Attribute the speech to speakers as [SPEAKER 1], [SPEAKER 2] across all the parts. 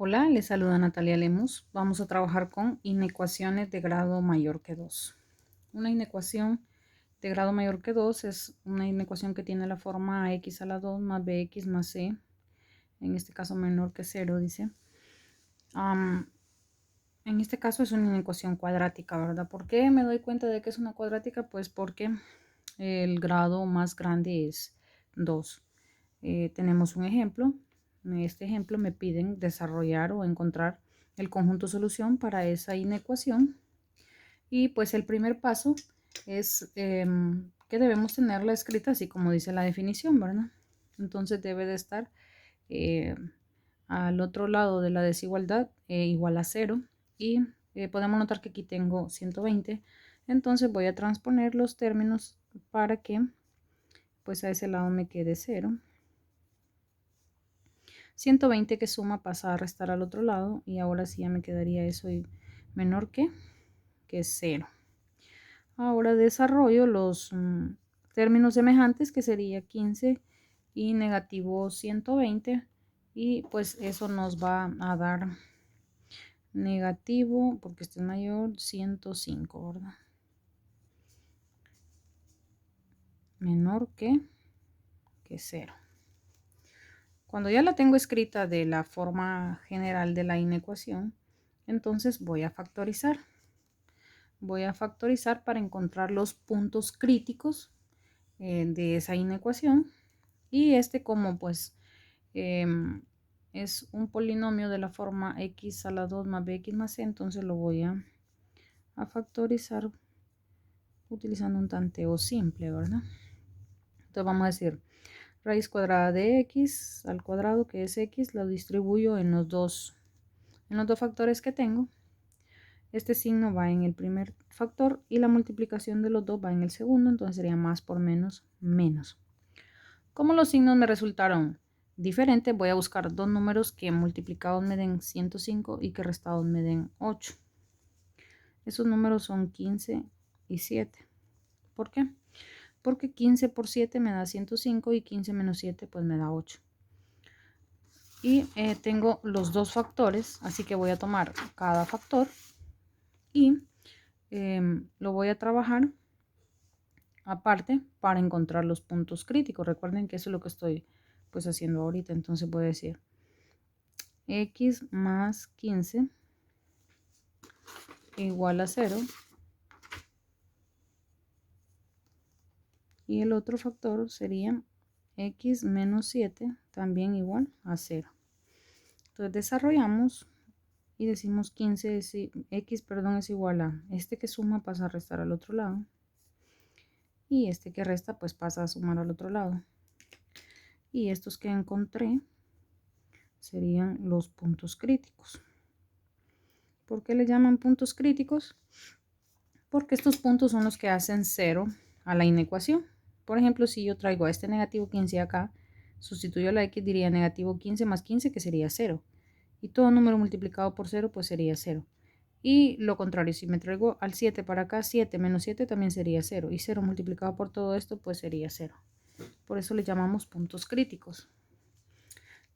[SPEAKER 1] Hola, les saluda Natalia Lemus. Vamos a trabajar con inecuaciones de grado mayor que 2. Una inecuación de grado mayor que 2 es una inecuación que tiene la forma x a la 2 más bx más c, en este caso menor que 0, dice. En este caso es una inecuación cuadrática, ¿verdad? ¿Por qué me doy cuenta de que es una cuadrática? Pues porque el grado más grande es 2. Tenemos un ejemplo. En este ejemplo me piden desarrollar o encontrar el conjunto solución para esa inecuación. Y pues el primer paso es que debemos tenerla escrita así como dice la definición, ¿verdad? Entonces debe de estar al otro lado de la desigualdad igual a 0. Y podemos notar que aquí tengo 120. Entonces voy a transponer los términos para que pues a ese lado me quede 0. 120 que suma pasa a restar al otro lado y ahora sí ya me quedaría eso y menor que 0. Ahora desarrollo los términos semejantes que sería 15 y negativo 120 y pues eso nos va a dar negativo, porque este es mayor, 105, ¿verdad? Menor que 0. Cuando ya la tengo escrita de la forma general de la inecuación, entonces voy a factorizar. Voy a factorizar para encontrar los puntos críticos de esa inecuación. Y este como pues es un polinomio de la forma x a la 2 más bx más c, entonces lo voy a factorizar utilizando un tanteo simple, ¿verdad? Entonces vamos a decir raíz cuadrada de x al cuadrado, que es x, lo distribuyo en los dos factores que tengo. Este signo va en el primer factor y la multiplicación de los dos va en el segundo, entonces sería más por menos, menos. Como los signos me resultaron diferentes, voy a buscar dos números que multiplicados me den 105 y que restados me den 8. Esos números son 15 y 7. ¿Por qué? Porque 15 por 7 me da 105 y 15 menos 7 pues me da 8. Y tengo los dos factores, así que voy a tomar cada factor y lo voy a trabajar aparte para encontrar los puntos críticos. Recuerden que eso es lo que estoy pues haciendo ahorita. Entonces voy a decir x más 15 igual a 0 y el otro factor sería x menos 7 también igual a 0. Entonces desarrollamos y decimos 15 es, x perdón, es igual a este que suma pasa a restar al otro lado y este que resta pues pasa a sumar al otro lado. Y estos que encontré serían los puntos críticos. ¿Por qué le llaman puntos críticos? Porque estos puntos son los que hacen 0 a la inecuación. Por ejemplo, si yo traigo a este negativo 15 acá, sustituyo la x, diría negativo 15 más 15, que sería 0. Y todo número multiplicado por 0, pues sería 0. Y lo contrario, si me traigo al 7 para acá, 7 menos 7 también sería 0. Y 0 multiplicado por todo esto, pues sería 0. Por eso le llamamos puntos críticos.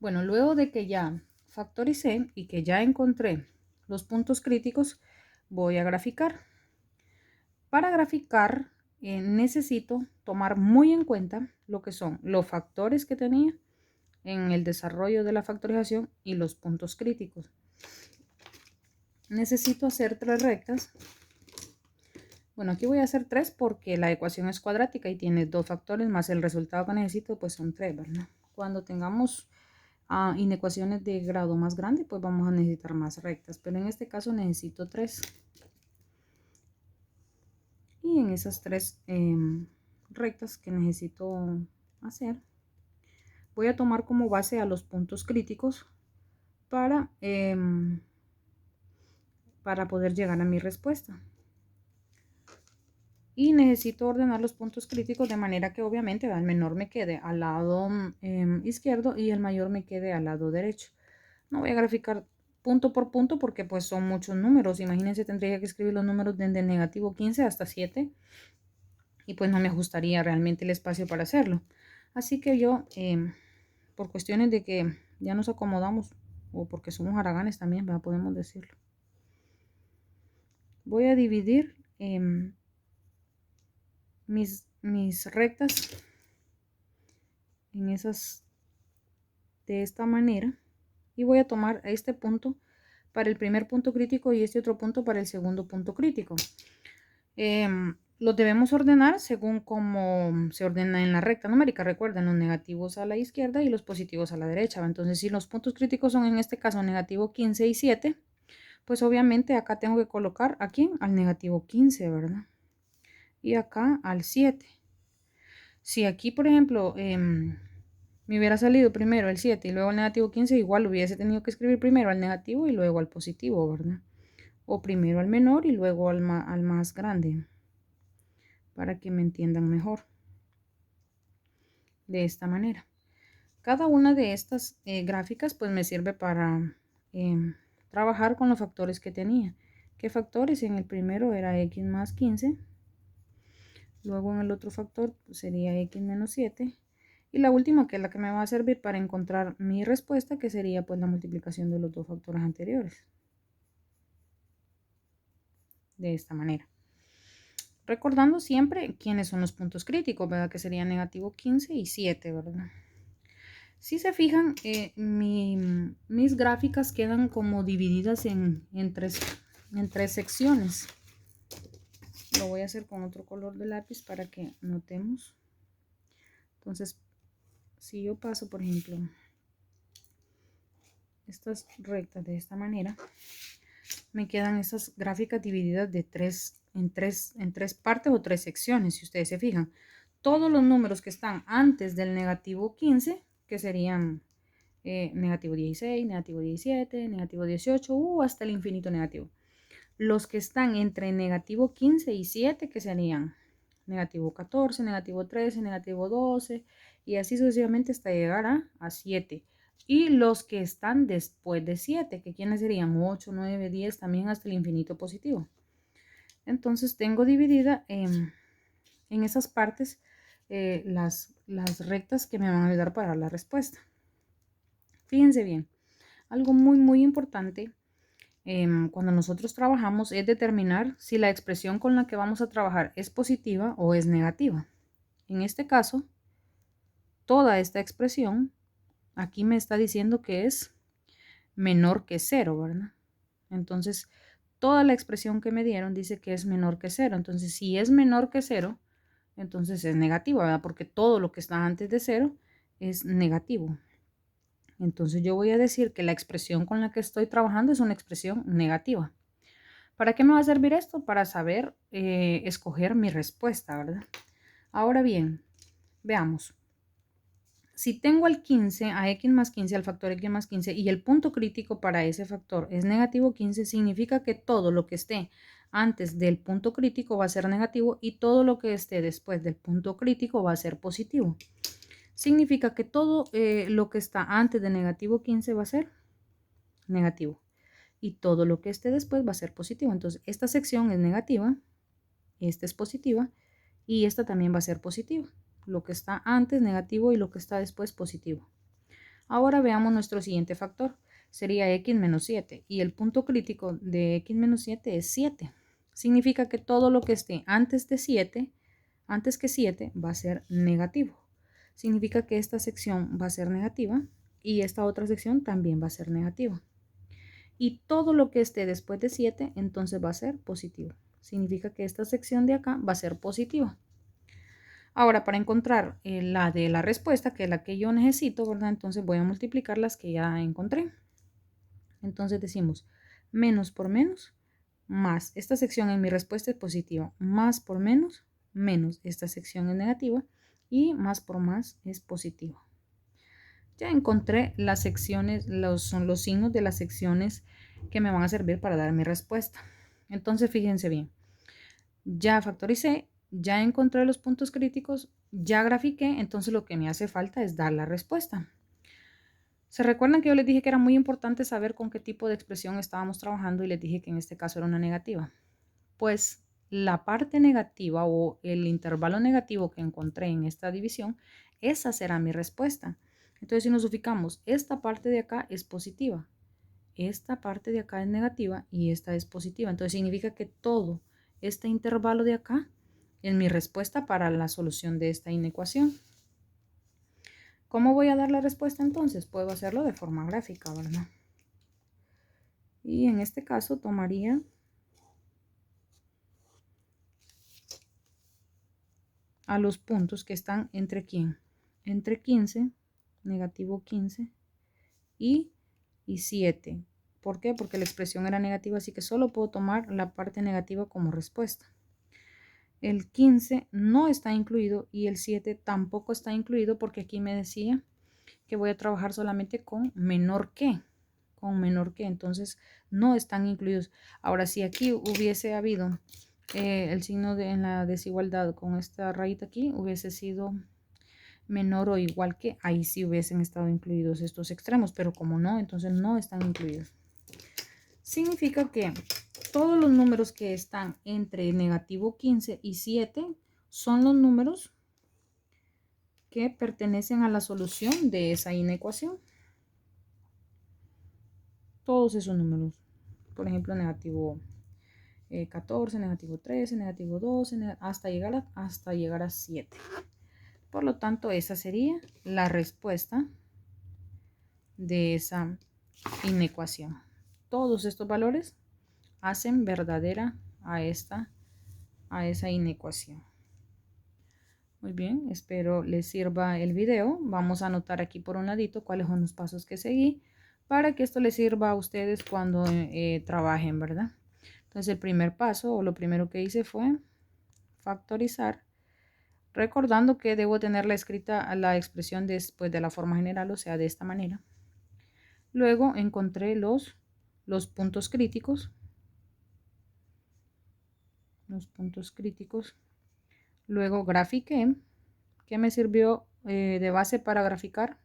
[SPEAKER 1] Bueno, luego de que ya factoricé y que ya encontré los puntos críticos, voy a graficar. Para graficar necesito tomar muy en cuenta lo que son los factores que tenía en el desarrollo de la factorización y los puntos críticos. Necesito hacer 3 rectas. Bueno, aquí voy a hacer 3 porque la ecuación es cuadrática y tiene 2 factores más el resultado que necesito, pues son 3, ¿verdad? Cuando tengamos inecuaciones de grado más grande, pues vamos a necesitar más rectas, pero en este caso necesito 3. Y en esas 3 rectas que necesito hacer, voy a tomar como base a los puntos críticos para poder llegar a mi respuesta. Y necesito ordenar los puntos críticos de manera que obviamente el menor me quede al lado izquierdo y el mayor me quede al lado derecho. No voy a graficar punto por punto porque pues son muchos números. Imagínense, tendría que escribir los números desde el negativo 15 hasta 7 y pues no me ajustaría realmente el espacio para hacerlo. Así que yo, por cuestiones de que ya nos acomodamos o porque somos haraganes también, ¿verdad? Podemos decirlo. Voy a dividir mis rectas en esas de esta manera y voy a tomar este punto para el primer punto crítico y este otro punto para el segundo punto crítico. Los debemos ordenar según como se ordena en la recta numérica. Recuerden, los negativos a la izquierda y los positivos a la derecha. Entonces, si los puntos críticos son en este caso negativo 15 y 7, pues obviamente acá tengo que colocar aquí al negativo 15, ¿verdad? Y acá al 7. Si aquí, por ejemplo, me hubiera salido primero el 7 y luego el negativo 15, igual hubiese tenido que escribir primero al negativo y luego al positivo, ¿verdad? O primero al menor y luego al más grande, para que me entiendan mejor. De esta manera. Cada una de estas gráficas pues me sirve para trabajar con los factores que tenía. ¿Qué factores? En el primero era x más 15. Luego en el otro factor pues, sería x menos 7. Y la última, que es la que me va a servir para encontrar mi respuesta, que sería pues la multiplicación de los dos factores anteriores. De esta manera. Recordando siempre quiénes son los puntos críticos, ¿verdad? Que serían negativo 15 y 7, ¿verdad? Si se fijan, mis gráficas quedan como divididas en tres secciones. Lo voy a hacer con otro color de lápiz para que notemos. Entonces, si yo paso, por ejemplo, estas rectas de esta manera, me quedan esas gráficas divididas en tres partes o tres secciones. Si ustedes se fijan, todos los números que están antes del negativo 15, que serían negativo 16, negativo 17, negativo 18, hasta el infinito negativo. Los que están entre negativo 15 y 7, que serían negativo 14, negativo 13, negativo 12, y así sucesivamente hasta llegar a 7. Y los que están después de 7, que quiénes serían 8, 9, 10, también hasta el infinito positivo. Entonces tengo dividida en esas partes las rectas que me van a ayudar para dar la respuesta. Fíjense bien, algo muy importante cuando nosotros trabajamos es determinar si la expresión con la que vamos a trabajar es positiva o es negativa. En este caso, toda esta expresión aquí me está diciendo que es menor que 0, ¿verdad? Entonces, toda la expresión que me dieron dice que es menor que 0. Entonces, si es menor que 0, entonces es negativa, ¿verdad? Porque todo lo que está antes de 0 es negativo. Entonces yo voy a decir que la expresión con la que estoy trabajando es una expresión negativa. ¿Para qué me va a servir esto? Para saber escoger mi respuesta, ¿verdad? Ahora bien, veamos. Si tengo al 15, a x más 15, al factor x más 15, y el punto crítico para ese factor es negativo 15, significa que todo lo que esté antes del punto crítico va a ser negativo y todo lo que esté después del punto crítico va a ser positivo. Significa que todo lo que está antes de negativo 15 va a ser negativo. Y todo lo que esté después va a ser positivo. Entonces, esta sección es negativa, esta es positiva y esta también va a ser positiva. Lo que está antes negativo y lo que está después positivo. Ahora veamos nuestro siguiente factor. Sería x menos 7 y el punto crítico de x menos 7 es 7. Significa que todo lo que esté antes de 7, antes que 7, va a ser negativo. Significa que esta sección va a ser negativa y esta otra sección también va a ser negativa. Y todo lo que esté después de 7 entonces va a ser positivo. Significa que esta sección de acá va a ser positiva. Ahora, para encontrar la de la respuesta, que es la que yo necesito, ¿verdad? Entonces voy a multiplicar las que ya encontré. Entonces decimos menos por menos, más. Esta sección en mi respuesta es positiva. Más por menos, menos. Esta sección es negativa. Y más por más es positivo. Ya encontré las secciones, son los signos de las secciones que me van a servir para dar mi respuesta. Entonces, fíjense bien. Ya factoricé, ya encontré los puntos críticos, ya grafiqué, entonces lo que me hace falta es dar la respuesta. ¿Se recuerdan que yo les dije que era muy importante saber con qué tipo de expresión estábamos trabajando y les dije que en este caso era una negativa? Pues la parte negativa o el intervalo negativo que encontré en esta división, esa será mi respuesta. Entonces, si nos ubicamos, esta parte de acá es positiva esta parte de acá es negativa y esta es positiva. Entonces significa que todo este intervalo de acá es mi respuesta para la solución de esta inecuación. ¿Cómo voy a dar la respuesta entonces? Puedo hacerlo de forma gráfica, ¿verdad? Y en este caso tomaría a los puntos que están entre ¿quién? Entre 15, negativo 15 y 7. ¿Por qué? Porque la expresión era negativa, así que solo puedo tomar la parte negativa como respuesta. El 15 no está incluido y el 7 tampoco está incluido porque aquí me decía que voy a trabajar solamente con menor que. Con menor que, entonces no están incluidos. Ahora, si aquí hubiese habido el signo en la desigualdad con esta rayita aquí, hubiese sido menor o igual que, ahí sí hubiesen estado incluidos estos extremos, pero como no, entonces no están incluidos. Significa que todos los números que están entre negativo 15 y 7 son los números que pertenecen a la solución de esa inecuación. Todos esos números, por ejemplo, negativo 14, negativo 13, negativo 12, hasta llegar a 7. Por lo tanto, esa sería la respuesta de esa inecuación. Todos estos valores hacen verdadera a esa inecuación. Muy bien, espero les sirva el video. Vamos a anotar aquí por un ladito cuáles son los pasos que seguí para que esto les sirva a ustedes cuando trabajen, ¿verdad? Entonces el primer paso o lo primero que hice fue factorizar, recordando que debo tenerla escrita la expresión después de la forma general, o sea, de esta manera. Luego encontré los puntos críticos. Los puntos críticos. Luego grafiqué. ¿Qué me sirvió de base para graficar?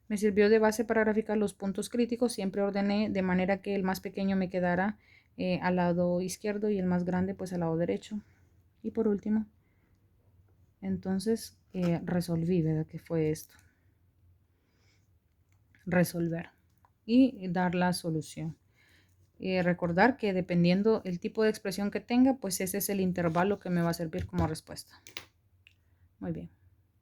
[SPEAKER 1] Me sirvió de base para graficar los puntos críticos. Siempre ordené de manera que el más pequeño me quedara al lado izquierdo y el más grande pues al lado derecho. Y por último, entonces resolví, ¿verdad? ¿Qué fue esto? Resolver y dar la solución. Recordar que dependiendo el tipo de expresión que tenga, pues ese es el intervalo que me va a servir como respuesta. Muy bien.